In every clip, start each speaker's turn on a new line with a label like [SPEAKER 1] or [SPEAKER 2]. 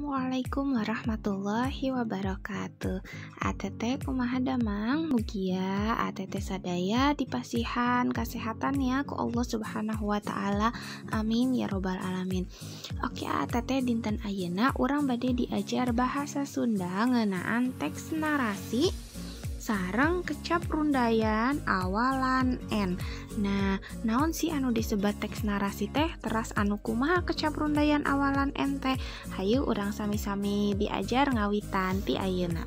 [SPEAKER 1] Assalamualaikum warahmatullahi wabarakatuh. Atete kumaha damang mugia atete sadaya dipasihan kasehatannya ku Allah Subhanahu wa taala. Amin ya robbal alamin. Oke atete dinten ayeuna urang bade diajar bahasa Sunda ngeunaan teks narasi sareng kecap rundayan awalan N. Nah, naon sih anu disebat teks narasi teh? Teras anu kumaha kecap rundayan awalan N teh? Hayu urang sami-sami diajar ngawitan ti ayeuna.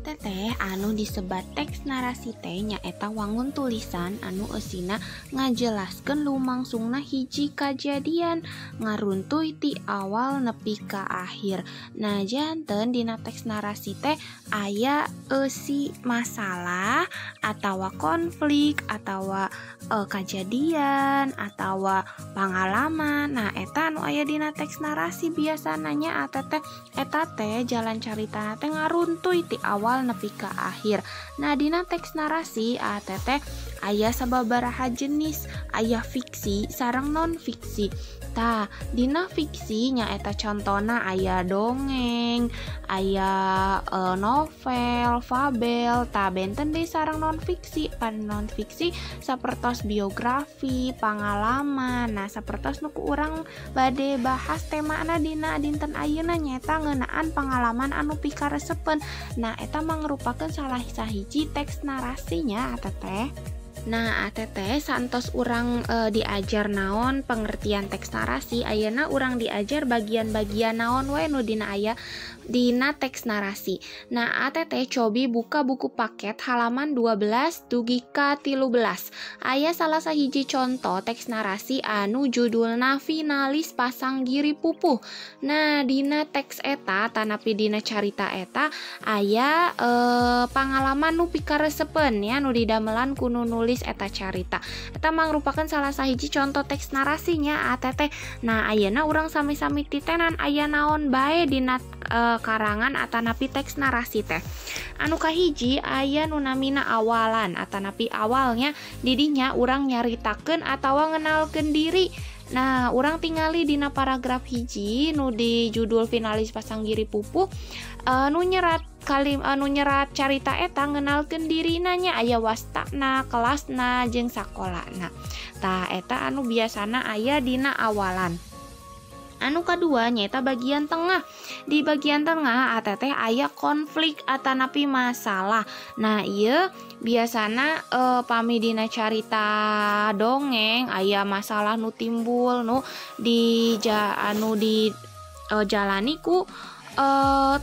[SPEAKER 1] Teteh anu disebat teks narasi teh nyaeta wangun tulisan anu eusina ngajelaskeun lumangsungna hiji kajadian ngaruntuy ti awal nepi ka akhir. Nah, janten dina teks narasi teh aya eusi masalah atawa konflik atawa kajadian atawa pangalaman. Nah, eta anu aya dina teks narasi biasana nya eta teh jalan caritana teh ngaruntuy ti awal nepi ka akhir. Nah, dina teks narasi teh aya sababaraha jenis, aya fiksi sareng non fiksi. Tah, dina fiksi nyaeta contona aya dongeng, aya novel, fabel, tah benten deui sareng non fiksi. Pan non fiksi sapertos biografi, pangalaman. Nah, sapertos nu ku urang bade bahas temana dina dinten ayeuna nyaeta ngeunaan pangalaman anu pikaresepen. Nah, eta mangrupakeun salah sahiji teks narasinya teteh. Nah, teteh santos urang diajar naon pengertian teks narasi, ayeuna urang diajar bagian-bagian naon we nu dina aya dina teks narasi. Nah, teteh cobi buka buku paket halaman 12 dugi ka 13. Aya salah sahiji contoh teks narasi anu judulna Finalis Pasanggiri Pupuh. Nah, dina teks eta tanapi dina carita eta aya pangalaman nu pikaresepen ya nu didamelan ku nu nulis eta carita. Eta mangrupakeun salah sahiji contoh teks narasinya teteh. Nah, ayeuna urang sami-sami titenan aya naon bae dina karangan atanapi teks narasi teh. Anu kahiji aya nu namina awalan atanapi awalnya didinya urang nyaritakeun atawa ngenalkeun diri. Nah, urang tingali dina paragraf hiji nu di judul Finalis Pasanggiri Pupuh nu nyerat carita eta ngenalkeun dirina nya aya wastana, kelasna jeung sakolana. Tah eta anu biasana aya dina awalan. Anu kadua nyaeta bagian tengah. Di bagian tengah teteh aya konflik atanapi masalah. Nah, ieu biasana pami dina carita dongeng aya masalah nu timbul nu jalani ku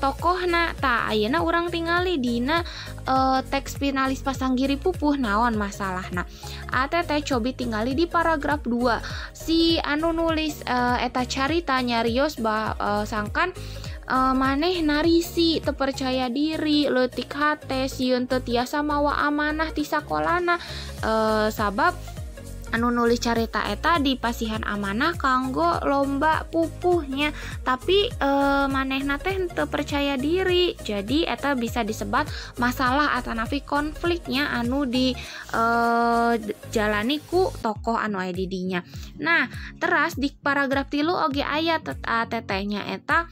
[SPEAKER 1] tokohna. Tah ayeuna urang tingali dina teks Finalis Pasanggiri Pupuh naon masalahna. Teteh cobi tingali di paragraf 2. Si anu nulis eta carita nyarios sangkan maneh narisi teu percaya diri, leutik hate, sieun teu tiasa mawa amanah ti sakolana sabab anu nulis carita eta dipasihan amanah kanggo lomba pupuhnya, tapi manehna teh teu percaya diri. Jadi eta bisa disebat masalah atanapi konfliknya anu di jalani ku tokoh anu aya di dinya. Nah, teras di paragraf 3 oge aya tetehnya eta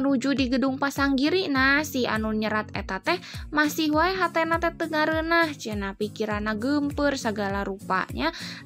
[SPEAKER 1] nuju di gedung Pasanggiri. Nah, si anu nyerat eta teh masih wae hatena teh teu ngareunah, cenah pikiranna geumpeur sagala rupa.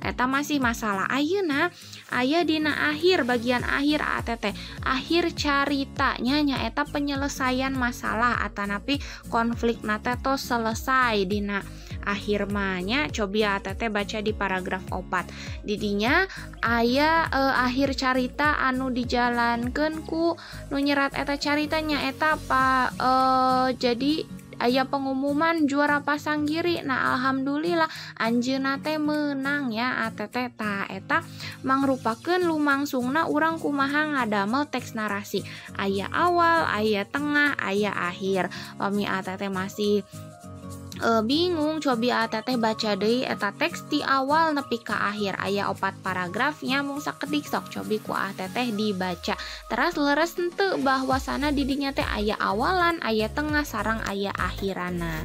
[SPEAKER 1] Eta masih masalah. Ayeuna aya dina akhir bagian akhir teteh akhir caritanya nyaeta penyelesaian masalah atanapi konflik nate tos selesai dina akhir mahnya. Cobi teteh baca di paragraf 4. Didinya aya akhir carita anu dijalankeun ku nu nyerat eta caritanya eta jadi aya pengumuman juara Pasanggiri. Nah, alhamdulillah anjeunna teh meunang ya teteh. Tah eta mangrupakeun lumangsungna urang kumaha ngadamel teks narasi. Aya awal, aya tengah, aya akhir. Pami teteh masih bingung, cobi teteh baca deui eta teks ti awal nepi ka akhir. Aya 4 paragrafnya mung sakedik sok cobi ku teteh dibaca. Teras leres henteu bahwasana di dinya teh aya awalan, aya tengah sareng aya akhirana.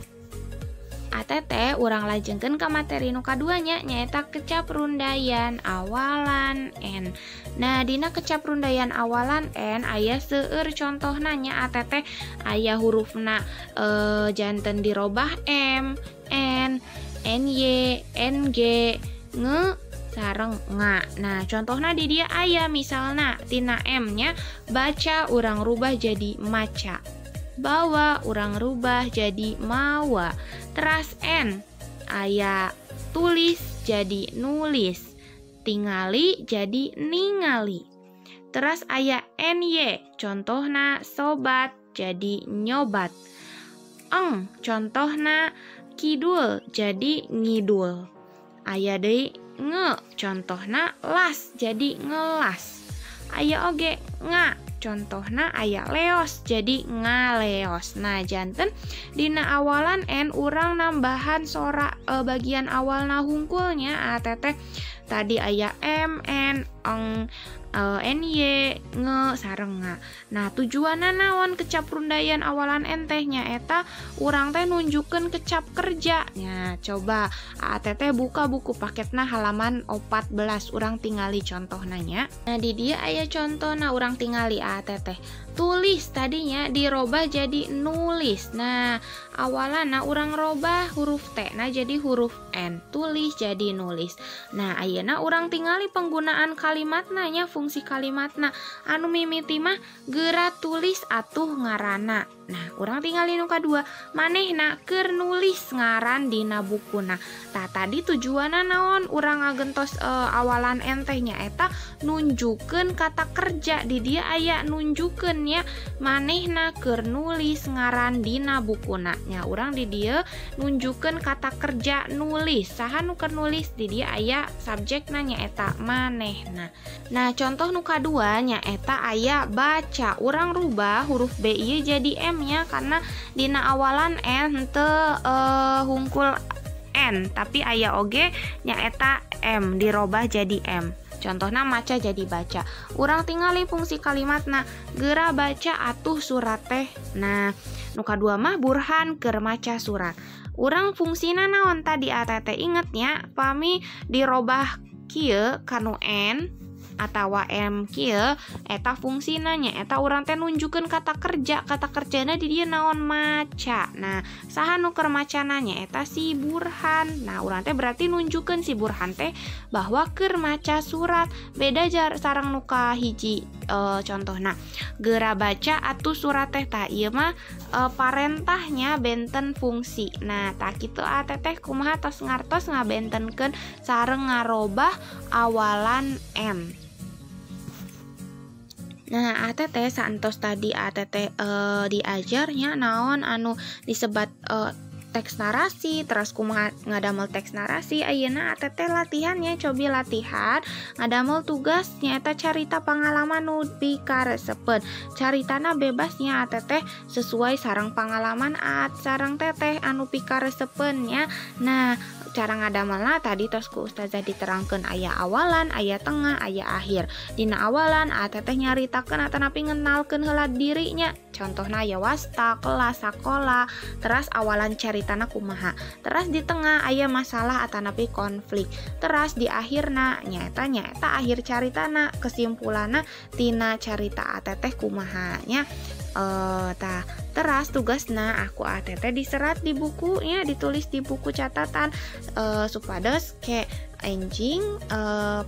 [SPEAKER 1] ATT urang lajengkeun ka materi nu kaduanya nyaeta kecap rundayan awalan N. Nah dina kecap rundayan awalan N aya seueur contohna nya ATT aya hurufna janten dirobah M, N, NY, NG, nge sareng nga. Nah contohna di dia aya misalna tina M nya baca urang rubah jadi maca, bawa urang rubah jadi mawa. Teras N aya tulis jadi nulis, tingali jadi ningali. Teras aya NY contohna sobat jadi nyobat, eng contohna kidul jadi ngidul. Aya deui nge contohna las jadi ngelas. Aya oge nga contohna aya leos jadi ngaleos. Nah janten dina awalan N urang nambahan sora bagian awalna hungkulnya ATT tadi aya M, N, eng, NY, nge sareng nga. Nah tujuanna naon kecap rundayan awalan N teh nyaeta urang teh nunjukkeun kecap kerja. Nya coba ATT buka buku paketna halaman 14 urang tingali contohna nya. Nah di dia aya contohna urang tingali ATT. Tulis tadinya dirobah jadi nulis. Nah awalanna urang robah huruf T nah jadi huruf N, tulis jadi nulis. Nah ayeuna urang tingali penggunaan kalimatna nya fungsi kalimatna anu mimiti mah geura tulis atuh ngaranna. Nah urang tingali nu kadua manehna keur nulis ngaran dina bukuna. Tah tadi tujuanna naon urang ngagentos awalan N teh nyaeta nunjukkeun kata kerja. Di dia aya nunjukkeun nya manehna keur nulis ngaran dina bukuna. Nya urang di dieu nunjukkeun kata kerja nulis. Saha nu keur nulis? Di dia aya subjekna nyaeta manehna. Nah contoh nu kadua nyaeta aya baca. Urang rubah huruf B ieu jadi M nya karena dina awalan N teu hungkul N tapi aya oge nyaeta M dirobah jadi M. Contohna maca jadi baca. Urang tingali fungsi kalimatna geura baca atuh surat teh. Nah nu kadua mah Burhan keur maca surat. Urang fungsina naon tadi ATT ingetnya pami dirobah kieu kanu N atawa M kieu eta fungsina nya eta urang teh nunjukkeun kata kerja. Kata kerjana di dieu naon maca. Nah saha nu keur macana nya eta si Burhan. Nah urang teh berarti nunjukkeun si Burhan teh bahwa keur maca surat. Beda sareng nu kahiji contohna geura baca atuh surat teh tah ieu mah parentahnya benten fungsi. Nah tah kitu ATT kumaha tos ngartos ngabentenkeun sareng ngarobah awalan M. Nah ATT saentos tadi ATT diajarnya naon anu disebat teks narasi, terus kumaha ngadamel teks narasi. Ayeuna ATT latihannya cobi latihan ngadamel tugasnya eta carita pangalaman nu pikaresepeun. Caritana bebasnya ATT sesuai sareng pangalaman sareng teteh anu pikaresepeun nya. Nah cara ngadamelna tadi tos ku ustazah diterangkeun aya awalan, aya tengah, aya akhir. Dina awalan ATT nyaritakeun atanapi ngenalkeun heula dirinya. Contohna aya wasta, kelas, sakola. Teras awalan caritana kumaha. Teras di tengah aya masalah atanapi konflik. Teras di akhirna nyaeta akhir caritana kesimpulanna tina carita ATT kumaha nya. Teras tugasna aku ATT diserat di buku ya, ditulis di buku catatan supados ke enjing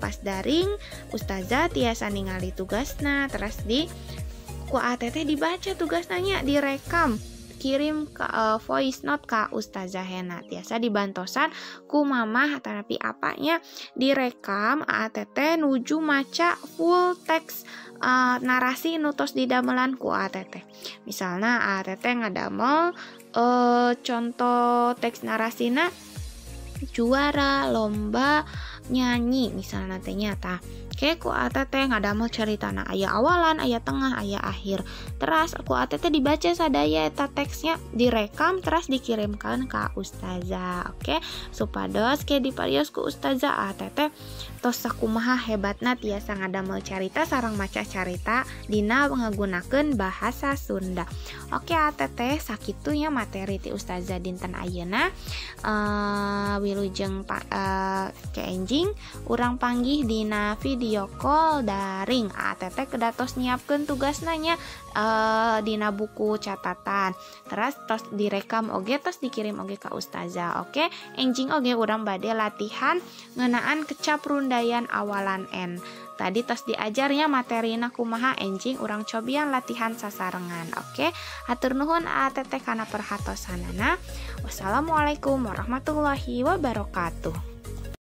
[SPEAKER 1] pas daring ustazah tiasa ningali tugasna. Teras di ku ATT dibaca tugasnanya, direkam kirim ke voice note ka ustazah Hena. Tiasa dibantosan ku mamah atanapi apanya direkam ATT nuju maca full teks narasi nutos didamelan ku ATT. Misalnya ATT ngadamel contoh teks narasina juara lomba nyanyi misalnya teh nyata. Oke, ku ATT ngadamel ceritana aya awalan, aya tengah, aya akhir. Teras ku ATT dibaca sadaya eta teksnya, direkam teras dikirimkan ka ustazah. Oke, supados ke diparios ku ustazah ATT tos sakumaha hebatna tiasa ngadamel carita sareng maca carita dina ngagunakeun bahasa Sunda. Oke ATT sakitunya materi ti ustazah dinten ayeuna. Wilujeng keenjing urang panggih dina video call daring. ATT kedatos nyiapkeun tugas nanya dina buku catatan. Terus tos direkam oge tos dikirim oge ka ustazah. Oke, enjing oge urang bade latihan ngeunaan kecap rundayan awalan N. Tadi tos diajarnya materina kumaha enjing urang cobian latihan sasarengan. Oke, hatur nuhun ATT kana perhatosanana. Wassalamualaikum warahmatullahi wabarakatuh.